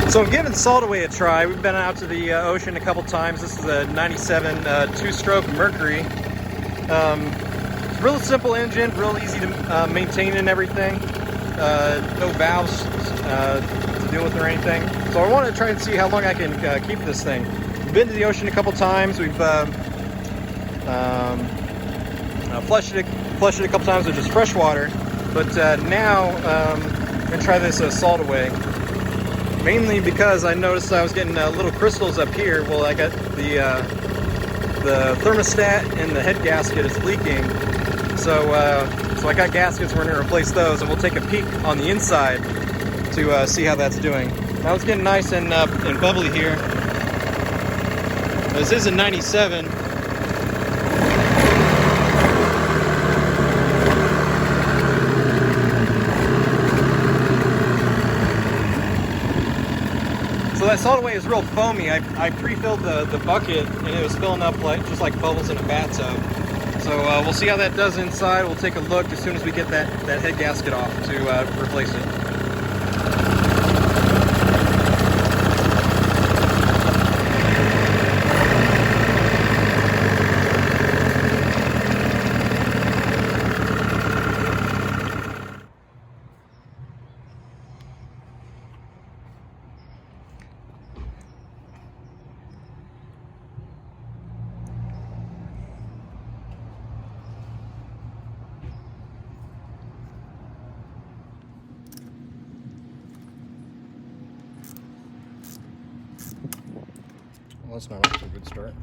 So I'm giving salt away a try. We've been out to the ocean a couple times. This is a 97 two-stroke Mercury. It's a real simple engine, real easy to maintain and everything. No valves to deal with or anything. So I want to try and see how long I can keep this thing. We've been to the ocean a couple times. We've flushed it a couple times with just fresh water. But now I'm going to try this salt away. Mainly because I noticed I was getting little crystals up here. Well, I got the thermostat and the head gasket is leaking. So I got gaskets. We're going to replace those, and we'll take a peek on the inside to see how that's doing. Now it's getting nice and bubbly here. This is a 97. So that salt away is real foamy. I pre-filled the bucket and it was filling up just like bubbles in a bathtub. So we'll see how that does inside. We'll take a look as soon as we get that head gasket off to replace it. Well, that's not off to a good start.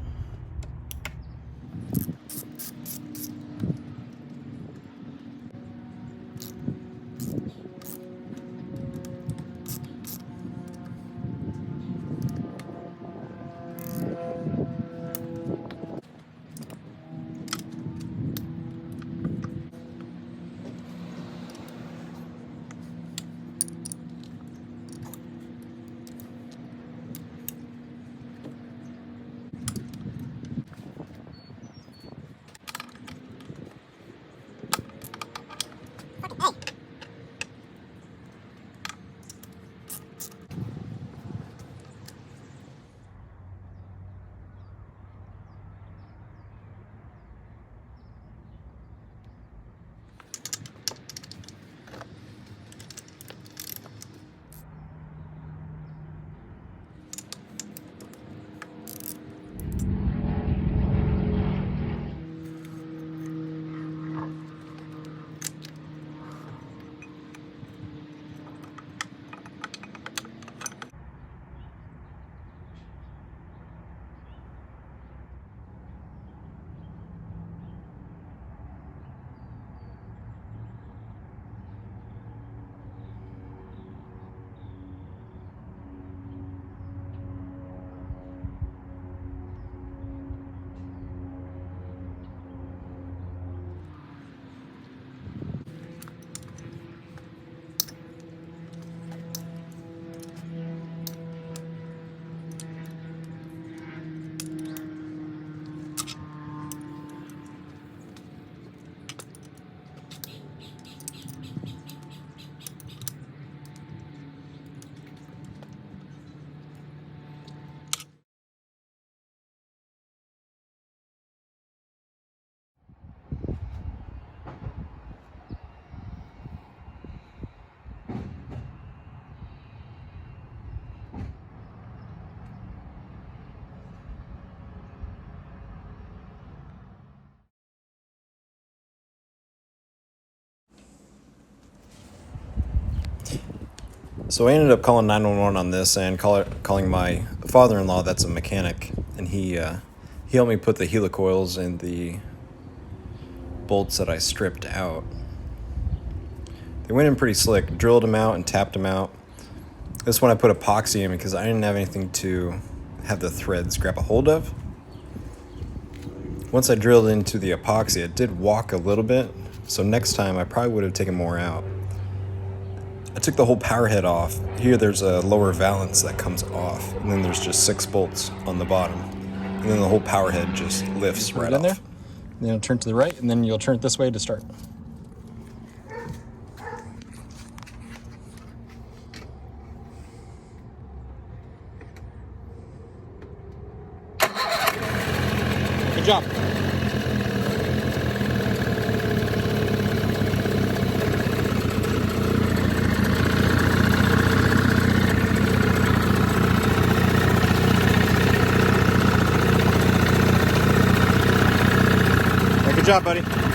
So I ended up calling 911 on this and calling my father-in-law, that's a mechanic, and he helped me put the helicoils and the bolts that I stripped out. They went in pretty slick, drilled them out and tapped them out. This one I put epoxy in because I didn't have anything to have the threads grab a hold of. Once I drilled into the epoxy, it did walk a little bit, so next time I probably would have taken more out. I took the whole power head off. Here there's a lower valance that comes off, and then there's just 6 bolts on the bottom. And then the whole power head just lifts right off. There. Then you'll turn to the right, and then you'll turn it this way to start. Good job. Good job, buddy.